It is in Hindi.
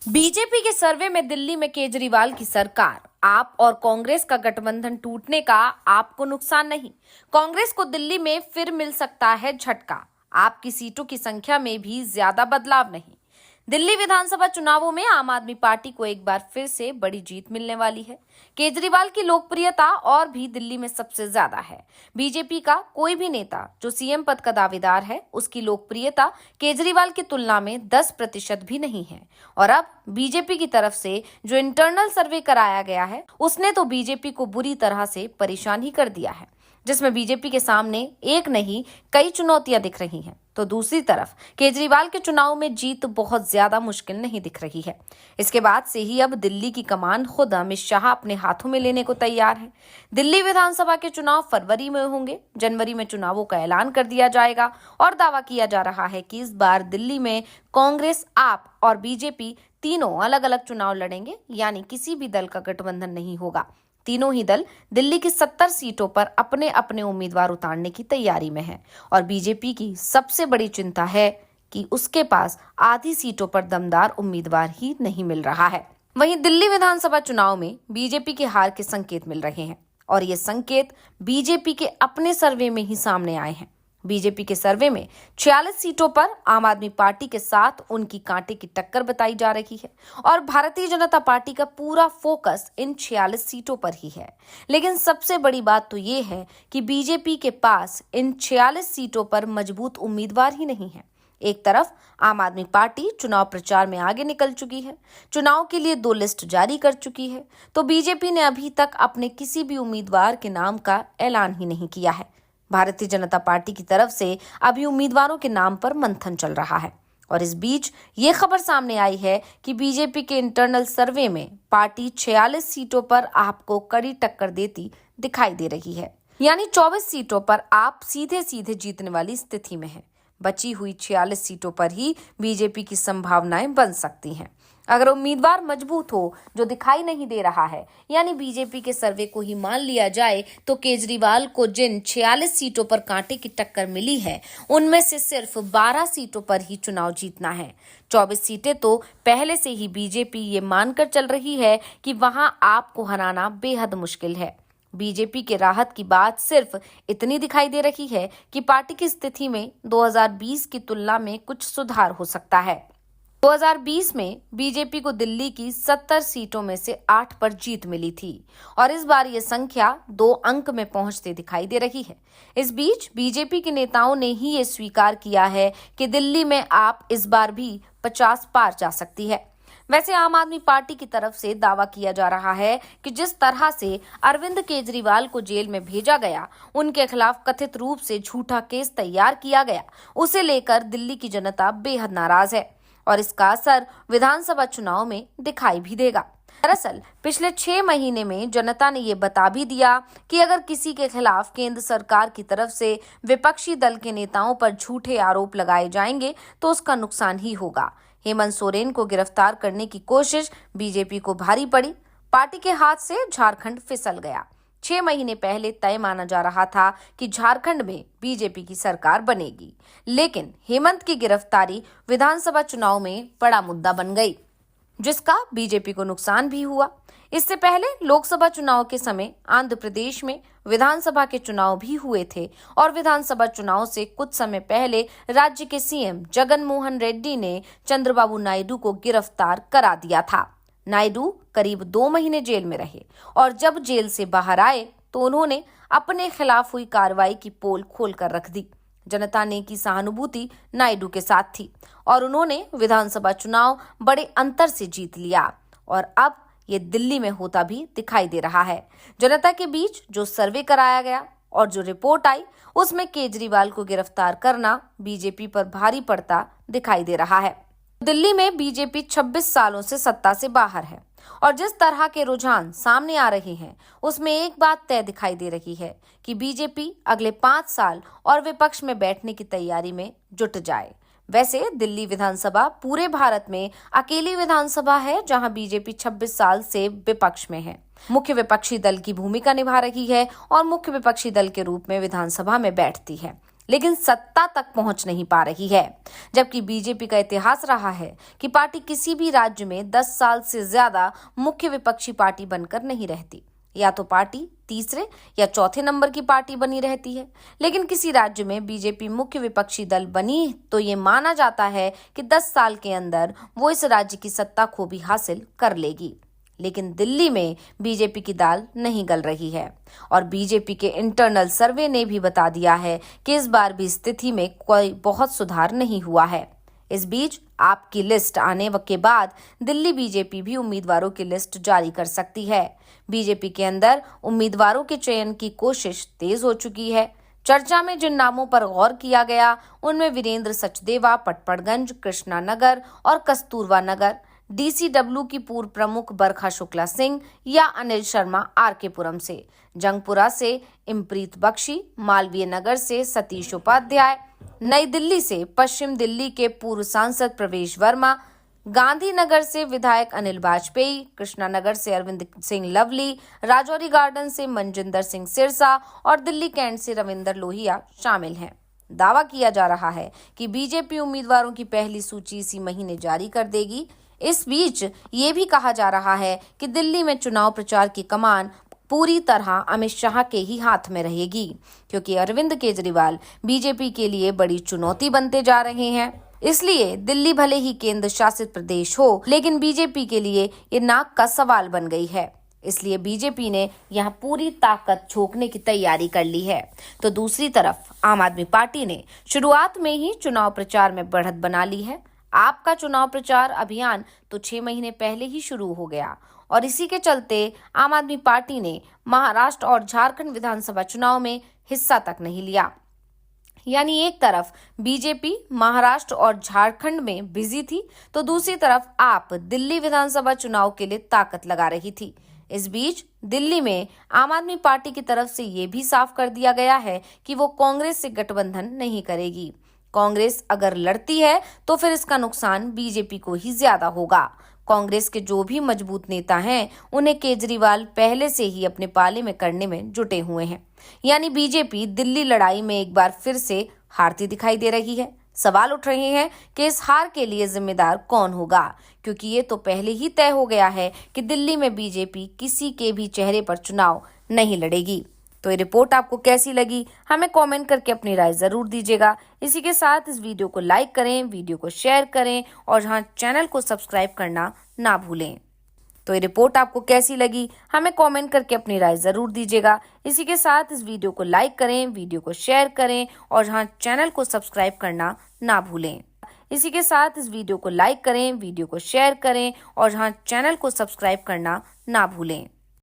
बीजेपी के सर्वे में दिल्ली में केजरीवाल की सरकार, आप और कांग्रेस का गठबंधन टूटने का आपको नुकसान नहीं। कांग्रेस को दिल्ली में फिर मिल सकता है झटका। आपकी सीटों की संख्या में भी ज्यादा बदलाव नहीं। दिल्ली विधानसभा चुनावों में आम आदमी पार्टी को एक बार फिर से बड़ी जीत मिलने वाली है। केजरीवाल की लोकप्रियता और भी दिल्ली में सबसे ज्यादा है। बीजेपी का कोई भी नेता जो सीएम पद का दावेदार है, उसकी लोकप्रियता केजरीवाल की तुलना में 10% भी नहीं है। और अब बीजेपी की तरफ से जो इंटरनल सर्वे कराया गया है, उसने तो बीजेपी को बुरी तरह से परेशान ही कर दिया है, जिसमें बीजेपी के सामने एक नहीं कई चुनौतियां दिख रही हैं। तो दूसरी तरफ केजरीवाल के चुनाव में जीत बहुत ज्यादा मुश्किल नहीं दिख रही है। इसके बाद से ही अब दिल्ली की कमान खुद अमित शाह अपने हाथों में लेने को तैयार है। दिल्ली विधानसभा के चुनाव फरवरी में होंगे। जनवरी में चुनावों का ऐलान कर दिया जाएगा और दावा किया जा रहा है कि इस बार दिल्ली में कांग्रेस, आप और बीजेपी तीनों अलग अलग चुनाव लड़ेंगे, यानी किसी भी दल का गठबंधन नहीं होगा। तीनों ही दल दिल्ली की 70 सीटों पर अपने अपने उम्मीदवार उतारने की तैयारी में है और बीजेपी की सबसे बड़ी चिंता है कि उसके पास आधी सीटों पर दमदार उम्मीदवार ही नहीं मिल रहा है। वहीं दिल्ली विधानसभा चुनाव में बीजेपी के हार के संकेत मिल रहे हैं और ये संकेत बीजेपी के अपने सर्वे में ही सामने आए हैं। बीजेपी के सर्वे में 46 सीटों पर आम आदमी पार्टी के साथ उनकी कांटे की टक्कर बताई जा रही है और भारतीय जनता पार्टी का पूरा फोकस इन 46 सीटों पर ही है। लेकिन सबसे बड़ी बात तो ये है कि बीजेपी के पास इन 46 सीटों पर मजबूत उम्मीदवार ही नहीं है। एक तरफ आम आदमी पार्टी चुनाव प्रचार में आगे निकल चुकी है, चुनाव के लिए 2 लिस्ट जारी कर चुकी है, तो बीजेपी ने अभी तक अपने किसी भी उम्मीदवार के नाम का ऐलान ही नहीं किया है। भारतीय जनता पार्टी की तरफ से अभी उम्मीदवारों के नाम पर मंथन चल रहा है और इस बीच ये खबर सामने आई है कि बीजेपी के इंटरनल सर्वे में पार्टी 46 सीटों पर आपको कड़ी टक्कर देती दिखाई दे रही है, यानी 24 सीटों पर आप सीधे सीधे जीतने वाली स्थिति में है। बची हुई 46 सीटों पर ही बीजेपी की संभावनाएं बन सकती हैं। अगर उम्मीदवार मजबूत हो, जो दिखाई नहीं दे रहा है, यानी बीजेपी के सर्वे को ही मान लिया जाए, तो केजरीवाल को जिन 46 सीटों पर कांटे की टक्कर मिली है, उनमें से सिर्फ 12 सीटों पर ही चुनाव जीतना है। 24 सीटें तो पहले से ही बीजेपी ये मानकर चल रही है कि वहां आपको हराना बेहद मुश्किल है। बीजेपी के राहत की बात सिर्फ इतनी दिखाई दे रही है कि पार्टी की स्थिति में 2020 की तुलना में कुछ सुधार हो सकता है। 2020 में बीजेपी को दिल्ली की 70 सीटों में से 8 पर जीत मिली थी और इस बार ये संख्या 2 अंक में पहुंचती दिखाई दे रही है। इस बीच बीजेपी के नेताओं ने ही ये स्वीकार किया है कि दिल्ली में आप इस बार भी 50 पार जा सकती है। वैसे आम आदमी पार्टी की तरफ से दावा किया जा रहा है कि जिस तरह से अरविंद केजरीवाल को जेल में भेजा गया, उनके खिलाफ कथित रूप से झूठा केस तैयार किया गया, उसे लेकर दिल्ली की जनता बेहद नाराज है और इसका असर विधानसभा चुनाव में दिखाई भी देगा। दरअसल पिछले 6 महीने में जनता ने ये बता भी दिया कि अगर किसी के खिलाफ केंद्र सरकार की तरफ से विपक्षी दल के नेताओं पर झूठे आरोप लगाए जाएंगे तो उसका नुकसान ही होगा। हेमंत सोरेन को गिरफ्तार करने की कोशिश बीजेपी को भारी पड़ी। पार्टी के हाथ से झारखंड फिसल गया। 6 महीने पहले तय माना जा रहा था कि झारखंड में बीजेपी की सरकार बनेगी, लेकिन हेमंत की गिरफ्तारी विधानसभा चुनाव में बड़ा मुद्दा बन गई, जिसका बीजेपी को नुकसान भी हुआ। इससे पहले लोकसभा चुनाव के समय आंध्र प्रदेश में विधानसभा के चुनाव भी हुए थे और विधानसभा चुनाव से कुछ समय पहले राज्य के सीएम जगन मोहन रेड्डी ने चंद्रबाबू नायडू को गिरफ्तार करा दिया था। नायडू करीब 2 महीने जेल में रहे और जब जेल से बाहर आए तो उन्होंने अपने खिलाफ हुई कार्रवाई की पोल खोलकर रख दी। जनता ने की सहानुभूति नायडू के साथ थी और उन्होंने विधानसभा चुनाव बड़े अंतर से जीत लिया और अब ये दिल्ली में होता भी दिखाई दे रहा है। जनता के बीच जो सर्वे कराया गया और जो रिपोर्ट आई, उसमें केजरीवाल को गिरफ्तार करना बीजेपी पर भारी पड़ता दिखाई दे रहा है। दिल्ली में बीजेपी 26 सालों से सत्ता से बाहर है और जिस तरह के रुझान सामने आ रहे हैं, उसमें एक बात तय दिखाई दे रही है कि बीजेपी अगले 5 साल और विपक्ष में बैठने की तैयारी में जुट जाए। वैसे दिल्ली विधानसभा पूरे भारत में अकेली विधानसभा है जहां बीजेपी 26 साल से विपक्ष में है, मुख्य विपक्षी दल की भूमिका निभा रही है और मुख्य विपक्षी दल के रूप में विधानसभा में बैठती है। लेकिन सत्ता तक पहुंच नहीं पा रही है। जबकि बीजेपी का इतिहास रहा है कि पार्टी किसी भी राज्य में 10 साल से ज्यादा मुख्य विपक्षी पार्टी बनकर नहीं रहती। या तो पार्टी तीसरे या चौथे नंबर की पार्टी बनी रहती है। लेकिन किसी राज्य में बीजेपी मुख्य विपक्षी दल बनी तो ये माना जाता है कि 10 साल के अंदर वो इस राज्य की सत्ता को भी हासिल कर लेगी। लेकिन दिल्ली में बीजेपी की दाल नहीं गल रही है और बीजेपी के इंटरनल सर्वे ने भी बता दिया है कि इस बार भी स्थिति में कोई बहुत सुधार नहीं हुआ है। इस बीच आपकी लिस्ट आने के बाद दिल्ली बीजेपी भी उम्मीदवारों की लिस्ट जारी कर सकती है। बीजेपी के अंदर उम्मीदवारों के चयन की कोशिश तेज हो चुकी है। चर्चा में जिन नामों पर गौर किया गया उनमें वीरेंद्र सचदेवा पटपड़गंज, कृष्णा नगर और कस्तूरबा नगर, डीसीडब्ल्यू की पूर्व प्रमुख बरखा शुक्ला सिंह या अनिल शर्मा आरके पुरम से, जंगपुरा से इमप्रीत बख्शी, मालवीय नगर से सतीश उपाध्याय, नई दिल्ली से पश्चिम दिल्ली के पूर्व सांसद प्रवेश वर्मा, गांधीनगर से विधायक अनिल वाजपेयी, कृष्णानगर से अरविंद सिंह लवली, राजौरी गार्डन से मनजिंदर सिंह सिरसा और दिल्ली कैंट से रविंदर लोहिया शामिल हैं। दावा किया जा रहा है कि बीजेपी उम्मीदवारों की पहली सूची इसी महीने जारी कर देगी। इस बीच ये भी कहा जा रहा है कि दिल्ली में चुनाव प्रचार की कमान पूरी तरह अमित शाह के ही हाथ में रहेगी, क्योंकि अरविंद केजरीवाल बीजेपी के लिए बड़ी चुनौती बनते जा रहे हैं। इसलिए दिल्ली भले ही केंद्र शासित प्रदेश हो, लेकिन बीजेपी के लिए ये नाक का सवाल बन गई है। इसलिए बीजेपी ने यहाँ पूरी ताकत झोंकने की तैयारी कर ली है। तो दूसरी तरफ आम आदमी पार्टी ने शुरुआत में ही चुनाव प्रचार में बढ़त बना ली है। आपका चुनाव प्रचार अभियान तो 6 महीने पहले ही शुरू हो गया और इसी के चलते आम आदमी पार्टी ने महाराष्ट्र और झारखंड विधानसभा चुनाव में हिस्सा तक नहीं लिया। यानी एक तरफ बीजेपी महाराष्ट्र और झारखंड में बिजी थी तो दूसरी तरफ आप दिल्ली विधानसभा चुनाव के लिए ताकत लगा रही थी। इस बीच दिल्ली में आम आदमी पार्टी की तरफ से ये भी साफ कर दिया गया है कि वो कांग्रेस से गठबंधन नहीं करेगी। कांग्रेस अगर लड़ती है तो फिर इसका नुकसान बीजेपी को ही ज्यादा होगा। कांग्रेस के जो भी मजबूत नेता हैं उन्हें केजरीवाल पहले से ही अपने पाले में करने में जुटे हुए हैं। यानी बीजेपी दिल्ली लड़ाई में एक बार फिर से हारती दिखाई दे रही है। सवाल उठ रहे हैं कि इस हार के लिए जिम्मेदार कौन होगा, क्योंकि ये तो पहले ही तय हो गया है कि दिल्ली में बीजेपी किसी के भी चेहरे पर चुनाव नहीं लड़ेगी। तो ये रिपोर्ट आपको कैसी लगी हमें कमेंट करके अपनी राय जरूर दीजिएगा। इसी के साथ इस वीडियो को लाइक करें, वीडियो को शेयर करें और हाँ, चैनल को सब्सक्राइब करना ना भूलें। तो ये रिपोर्ट आपको कैसी लगी हमें कमेंट करके अपनी राय जरूर दीजिएगा। इसी के साथ इस वीडियो को लाइक करें, वीडियो को शेयर करें और हाँ, चैनल को सब्सक्राइब करना ना भूलें। इसी के साथ इस वीडियो को लाइक करें, वीडियो को शेयर करें और हाँ, चैनल को सब्सक्राइब करना ना भूलें।